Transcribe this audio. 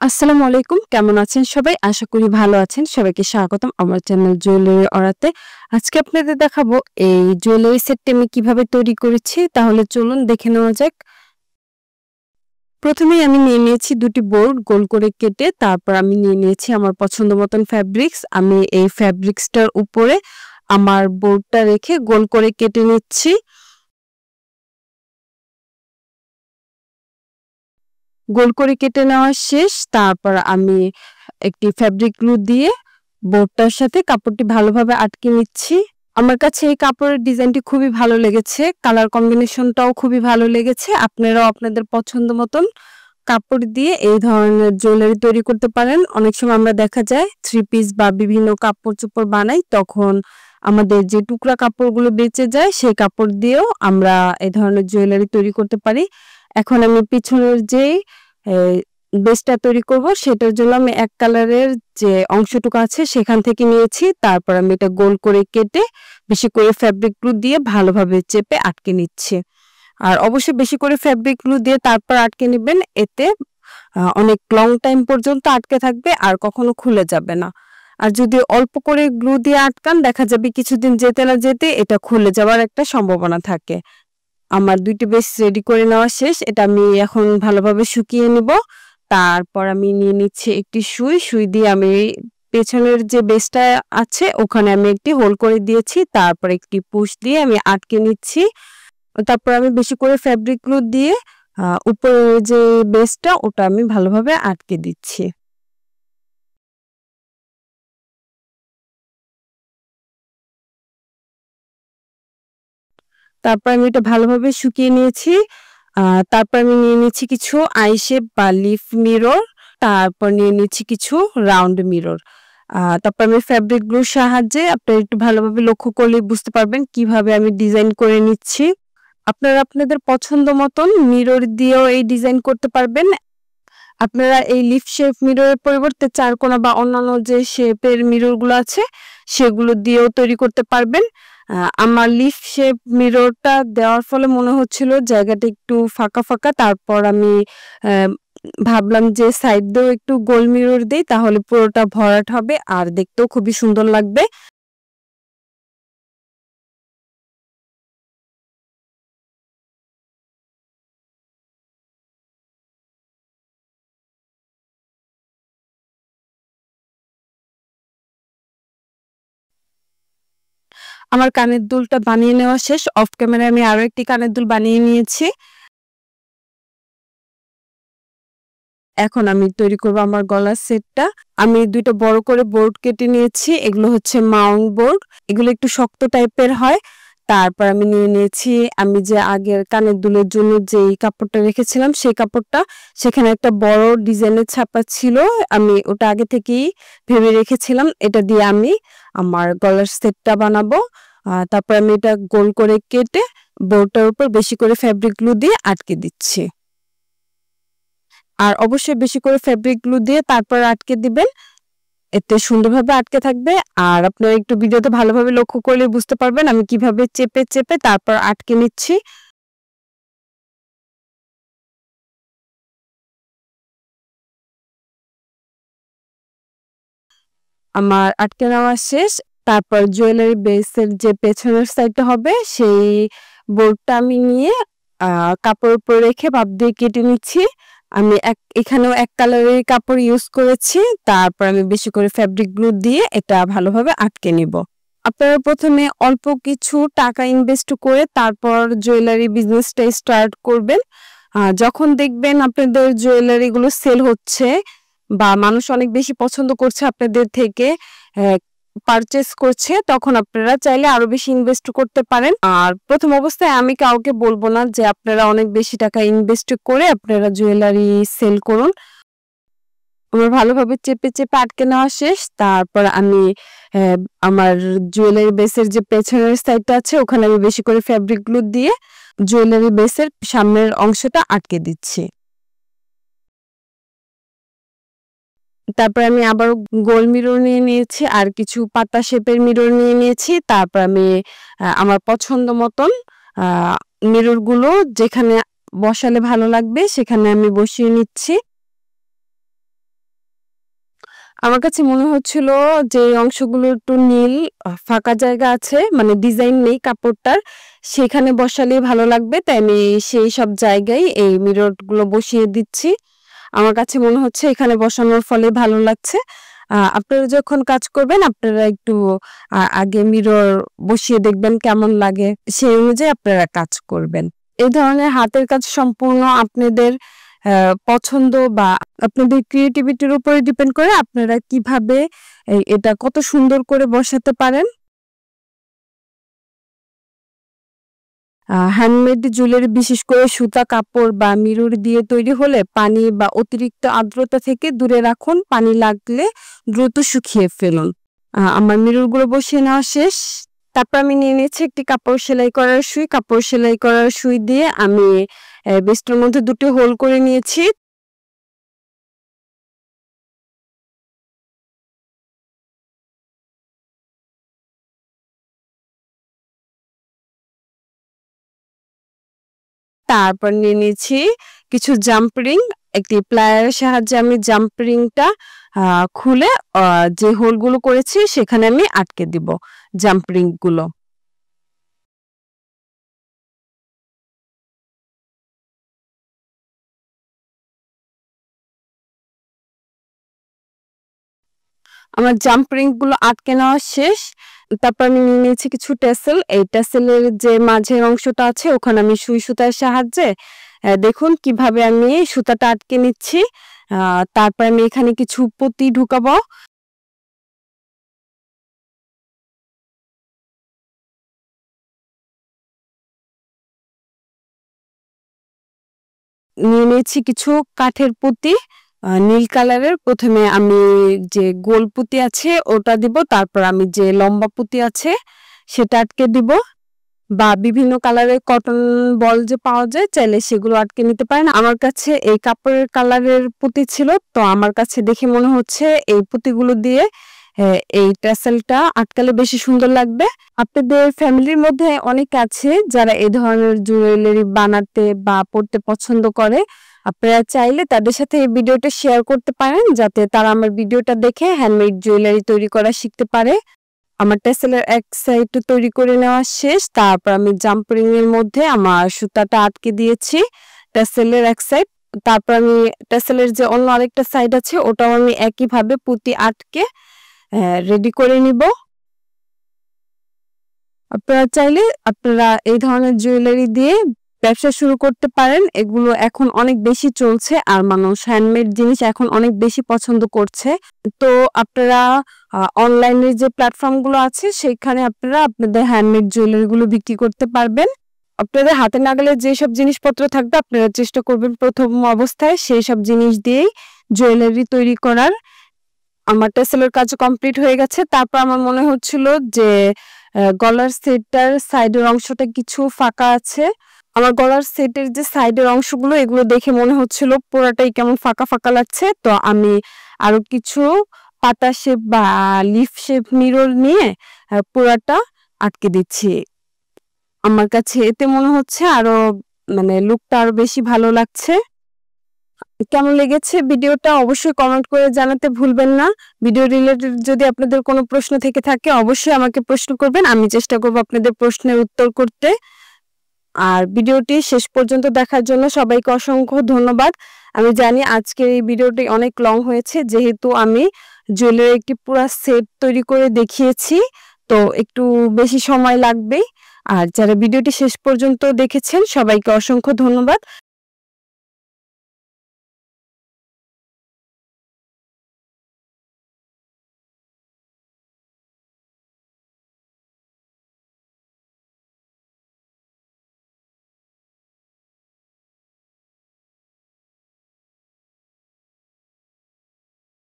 আসসালামু আলাইকুম। কেমন আছেন সবাই? আশা করি ভালো আছেন। সবাইকে স্বাগতম আমার চ্যানেল জুয়েলারি অরাতে। আজকে আপনাদের দেখাবো এই জুয়েলারি সেটটি আমি কিভাবে তৈরি করেছি। তাহলে চলুন দেখে নেওয়া যাক। প্রথমেই আমি নিয়ে নিয়েছি ২ টি বোর্ড গোল করে কেটে, তারপর আমি নিয়ে নিয়েছি আমার পছন্দ মতন ফ্যাব্রিক্স। আমি এই ফ্যাব্রিক্সটার উপরে আমার বোর্ডটা রেখে গোল করে কেটে নিচ্ছি। গোল করে কেটে নেওয়া শেষ। তারপর আমি একটি ফ্যাব্রিক গ্লু দিয়ে বোর্ডটার সাথে কাপড়টি ভালোভাবে আটকে নিচ্ছি। আমার কাছে এই কাপড়ের ডিজাইনটি খুবই ভালো লেগেছে। কালার কম্বিনেশনটাও খুবই ভালো লেগেছে। আপনারাও আপনাদের পছন্দ মতন কাপড় দিয়ে এই ধরনের জুয়েলারি তৈরি করতে পারেন। অনেক সময় আমরা দেখা যায় 3 পিস বা বিভিন্ন কাপড়-চোপড় বানাই, তখন আমাদের যে টুকরা কাপড়গুলো বেঁচে যায় সেই কাপড় দিয়েও আমরা এই ধরনের জুয়েলারি তৈরি করতে পারি। এখন আমি পিছনের যেই এ বেসটা তৈরি করব সেটার জন্য আমি এক কালারের যে অংশটুকু আছে সেখান থেকে নিয়েছি। তারপর আমি এটা গোল করে কেটে বেশি করে ফ্যাব্রিক গ্লু দিয়ে ভালোভাবে চেপে আটকে নিচ্ছি। আর অবশ্যই বেশি করে ফ্যাব্রিক গ্লু দিয়ে তারপর আটকে নিবেন। এতে অনেক লং টাইম পর্যন্ত আটকে থাকবে আর কখনো খুলে যাবে না। আর যদি অল্প করে গ্লু দিয়ে আটকান, দেখা যাবে কিছুদিন যেতে না যেতে এটা খুলে যাওয়ার একটা সম্ভাবনা থাকে। আমার ২ টি বেস রেডি করে নেওয়া শেষ। এটা আমি এখন ভালোভাবে শুকিয়ে নিব। তারপর আমি নিয়ে নিচ্ছি একটি সুই। সুই দিয়ে আমি পেছনের যে বেসটা আছে ওখানে আমি একটি হোল করে দিয়েছি। তারপর একটি পুশ দিয়ে আমি আটকে নিচ্ছি। তারপর আমি বেশি করে ফ্যাব্রিক গ্লু দিয়ে উপরের যে বেসটা ওটা আমি ভালোভাবে আটকে দিচ্ছি। তারপর আমি এটা ভালোভাবে শুকিয়ে নিয়েছি। আ তারপর আমি নিয়ে নিচ্ছি কিছু আই শেপ বা লিফ মিরর। তারপর নিয়ে নিচ্ছি কিছু রাউন্ড মিরর। তারপর আমি ফ্যাব্রিক গ্লুর সাহায্যে আপনারা একটু ভালোভাবে লক্ষ্য করলেই বুঝতে পারবেন কিভাবে আমি ডিজাইন করে নিচ্ছি। আপনারা আপনাদের পছন্দ মতন মিরর দিয়েও এই ডিজাইন করতে পারবেন। আপনারা এই লিফ শেপ মিররের পরিবর্তে চারকোনা বা অন্যান্য যে শেপের মিরর গুলো আছে সেগুলো দিয়েও তৈরি করতে পারবেন। আমার লিফ শেপ মিররটা দেওয়ার ফলে মনে হচ্ছিল জায়গাটা একটু ফাঁকা, ফাঁকা। তারপর আমি অ্যা ভাবলাম যে সাইড দিয়েও একটু গোল মিরর দেই, তাহলে পুরোটা ভরাট হবে আর দেখতেও খুবই সুন্দর লাগবে। আমার কানের দুলটা বানিয়ে নেওয়া শেষ। অফ ক্যামেরায় আমি আরো একটি কানের দুল বানিয়ে নিয়েছি। এখন আমি তৈরি করব আমার গলার সেটটা। আমি ২ টা বড় করে বোর্ড কেটে নিয়েছি। এগুলো হচ্ছে মাউন্ট বোর্ড। এগুলো একটু শক্ত টাইপের হয়। তারপর আমি নিয়ে নিয়েছি আমি যে আগের কানের দুলের জন্য যেই কাপড়টা রেখেছিলাম সেই কাপড়টা। সেখানে একটা বড় ডিজাইনের ছাপা ছিল। আমি ওটা আগে থেকেই ভেবে রেখেছিলাম। এটা দিয়ে আমি আমার গলার সেটটা বানাবো। তারপর আমি এটা গোল করে কেটে বোর্ডটার উপর বেশি করে ফেব্রিক গ্লু দিয়ে আটকে দিচ্ছি। আর অবশ্যই বেশি করে ফেব্রিক গ্লু দিয়ে তারপর আটকে দিবেন। এতে সুন্দরভাবে আটকে থাকবে। আর আপনারা একটু ভিডিওতে ভালোভাবে লক্ষ্য করলে বুঝতে পারবেন আমি কিভাবে চেপে, চেপে তারপর আটকে নিচ্ছি। আমার আটকে নেওয়া শেষ। তারপর জুয়েলারি বেসের যে পেছনের সাইডটা হবে সেই বোর্ডটা আমি নিয়ে আ কাপড়ের উপর রেখে মাপ দিয়ে কেটে নিচ্ছি। আমি এখানেও এক কালারের কাপড় ইউজ করেছি। তারপর আমি বেশি করে ফেব্রিক গ্লু দিয়ে এটা ভালোভাবে আটকে নিব। আপনারা ১ম এ অল্প কিছু টাকা ইনভেস্ট করে তারপর জুয়েলারি বিজনেসটা স্টার্ট করবেন। যখন দেখবেন আপনাদের জুয়েলারি গুলো সেল হচ্ছে বা মানুষ অনেক বেশি পছন্দ করছে আপনাদের থেকে অ্যা পারচেজ করছে, তখন আপনারা চাইলে আরো বেশি ইনভেস্ট করতে পারেন। আর ১ম অবস্থায় আমি কাউকে বলব না যে আপনারা অনেক বেশি টাকা ইনভেস্ট করে আপনারা জুয়েলারি সেল করুন। আমার ভালোভাবে চেপে, চেপে আটকে নেওয়া শেষ। তারপর আমি অ্যা আমার জুয়েলারি বেসের যে পেছনের সাইডটা আছে ওখানে আমি বেশি করে ফেব্রিক গ্লু দিয়ে জুয়েলারি বেসের সামনের অংশটা আটকে দিচ্ছি। তারপর আমি আবারও গোল মিরর নিয়ে নিয়েছি আর কিছু পাতা শেপের মিরর নিয়ে নিয়েছি। তারপর আমি আমার পছন্দ মতন আ মিরর গুলো যেখানে বসালে ভালো লাগবে সেখানে আমি বসিয়ে নিচ্ছি। আমার কাছে মনে হচ্ছিল যে এই অংশগুলো একটু নীল ফাঁকা জায়গা আছে মানে ডিজাইন নেই কাপড়টার, সেখানে বসালেই ভালো লাগবে। তাই আমি সেই সব জায়গায় এই মিরর গুলো বসিয়ে দিচ্ছি। আমার কাছে মনে হচ্ছে এখানে বসানোর ফলে ভালো লাগছে। আপনারা যখন কাজ করবেন আপনারা একটু আগে মিরর বসিয়ে দেখবেন কেমন লাগে। সেই অনুযায়ী আপনারা কাজ করবেন। এই ধরনের হাতের কাজ সম্পূর্ণ আপনাদের পছন্দ বা আপনাদের ক্রিয়েটিভিটির উপরে ডিপেন্ড করে আপনারা কিভাবে এটা কত সুন্দর করে বসাতে পারেন। হ্যান্ডমেড জুয়েলারি বিশেষ করে সুতা কাপড় বা মিরর দিয়ে তৈরি হলে পানি বা অতিরিক্ত আর্দ্রতা থেকে দূরে রাখুন। পানি লাগলে দ্রুত শুকিয়ে ফেলুন। আমার মিররগুলো বসিয়ে নেওয়া শেষ। তারপর আমি নিয়ে নিয়েছি একটি কাপড় সেলাই করার সুই। কাপড় সেলাই করার সুই দিয়ে আমি বেস্টের মধ্যে ২ টি হোল করে নিয়েছি। তারপর নিয়ে নিয়েছি কিছু জাম্প রিং। একটি প্লায়ারের সাহায্যে আমি জাম্প রিংটা খুলে যে হোলগুলো করেছি সেখানে আমি আটকে দিব জাম্প রিংগুলো। আমার জাম্প রিংগুলো আটকে নেওয়া শেষ। তারপর আমি নিয়ে নিয়েছি কিছু টেসেল। এই টেসেলের যে মাঝের অংশটা আছে ওখানে আমি সুই সুতার সাহায্যে দেখুন কিভাবে আমি সুতাটা আটকে নিচ্ছি। তারপর আমি এখানে কিছু পুঁতি ঢুকাবো। নিয়ে নিয়েছি কিছু কাঠের পুঁতি নীল কালারের। প্রথমে আমি যে গোল পুঁতি আছে ওটা দিব, তারপর আমি যে লম্বা পুঁতি আছে সেটা আটকে দিব। বা বিভিন্ন কালারের কটন বল যে পাওয়া যায় চাইলে সেগুলো আটকে নিতে পারেন। আমার কাছে এই কাপড়ের কালারের পুঁতি ছিল, তো আমার কাছে দেখে মনে হচ্ছে এই পুঁতিগুলো দিয়ে এই ট্যাসেলটা আটকালে বেশি সুন্দর লাগবে। আপনাদের ফ্যামিলির মধ্যে অনেকে আছে যারা এই ধরনের জুয়েলারি বানাতে বা পড়তে পছন্দ করে। আপনারা চাইলে তাদের সাথে এই ভিডিওটা শেয়ার করতে পারেন যাতে তারা আমার ভিডিওটা দেখে হ্যান্ডমেড জুয়েলারি তৈরি করা শিখতে পারে। আমার ট্যাসেলের এক সাইড তৈরি করে নেওয়া শেষ। তারপর আমি জাম্পরিং এর মধ্যে আমার সুতাটা আটকে দিয়েছি ট্যাসেলের এক সাইড। তারপর আমি ট্যাসেলের যে অন্য আরেকটা সাইড আছে ওটাও আমি একইভাবে পুঁতি আটকে রেডি করে নিব। আপনারা চাইলে আপনারা এই ধরনের জুয়েলারি দিয়ে ব্যবসা শুরু করতে পারেন। এগুলো এখন অনেক বেশি চলছে আর মানুষ হ্যান্ডমেড জিনিস এখন অনেক বেশি পছন্দ করছে। তো আপনারা অনলাইনে যে প্ল্যাটফর্মগুলো আছে সেখানে আপনারা আপনাদের হ্যান্ডমেড জুয়েলারি গুলো বিক্রি করতে পারবেন। আপনাদের হাতে নাগালে যেসব জিনিসপত্র থাকবে আপনারা চেষ্টা করবেন প্রথম অবস্থায় সেই সব জিনিস দিয়েই জুয়েলারি তৈরি করার। আমার ট্যাসেলের কাজ কমপ্লিট হয়ে গেছে। তারপর আমার মনে হচ্ছিল যে গলার সেটটার সাইডের অংশটা কিছু ফাঁকা আছে। আমার গলার সেটের যে সাইডের অংশগুলো এগুলো দেখে মনে হচ্ছিল পুরাটাই কেমন ফাঁকা ফাঁকা লাগছে। তো আমি আরো কিছু পাতা শেপ বা লিফ শেপ মিরর নিয়ে পুরাটা আটকে দিচ্ছি। আমার কাছে এতে মনে হচ্ছে আরো মানে লুকটা আরো বেশি ভালো লাগছে। কেমন লেগেছে ভিডিওটা অবশ্যই কমেন্ট করে জানাতে ভুলবেন না। ভিডিও রিলেটেড যদি আপনাদের কোনো প্রশ্ন থেকে থাকে অবশ্যই আমাকে প্রশ্ন করবেন, আমি চেষ্টা করব আপনাদের প্রশ্নের উত্তর করতে। আর ভিডিওটি শেষ পর্যন্ত দেখার জন্য সবাইকে অসংখ্য ধন্যবাদ। আমি জানি আজকের এই ভিডিওটি অনেক লং হয়েছে যেহেতু আমি জুয়েলারি একটি পুরো সেট তৈরি করে দেখিয়েছি, তো একটু বেশি সময় লাগবে। আর যারা ভিডিওটি শেষ পর্যন্ত দেখেছেন সবাইকে অসংখ্য ধন্যবাদ।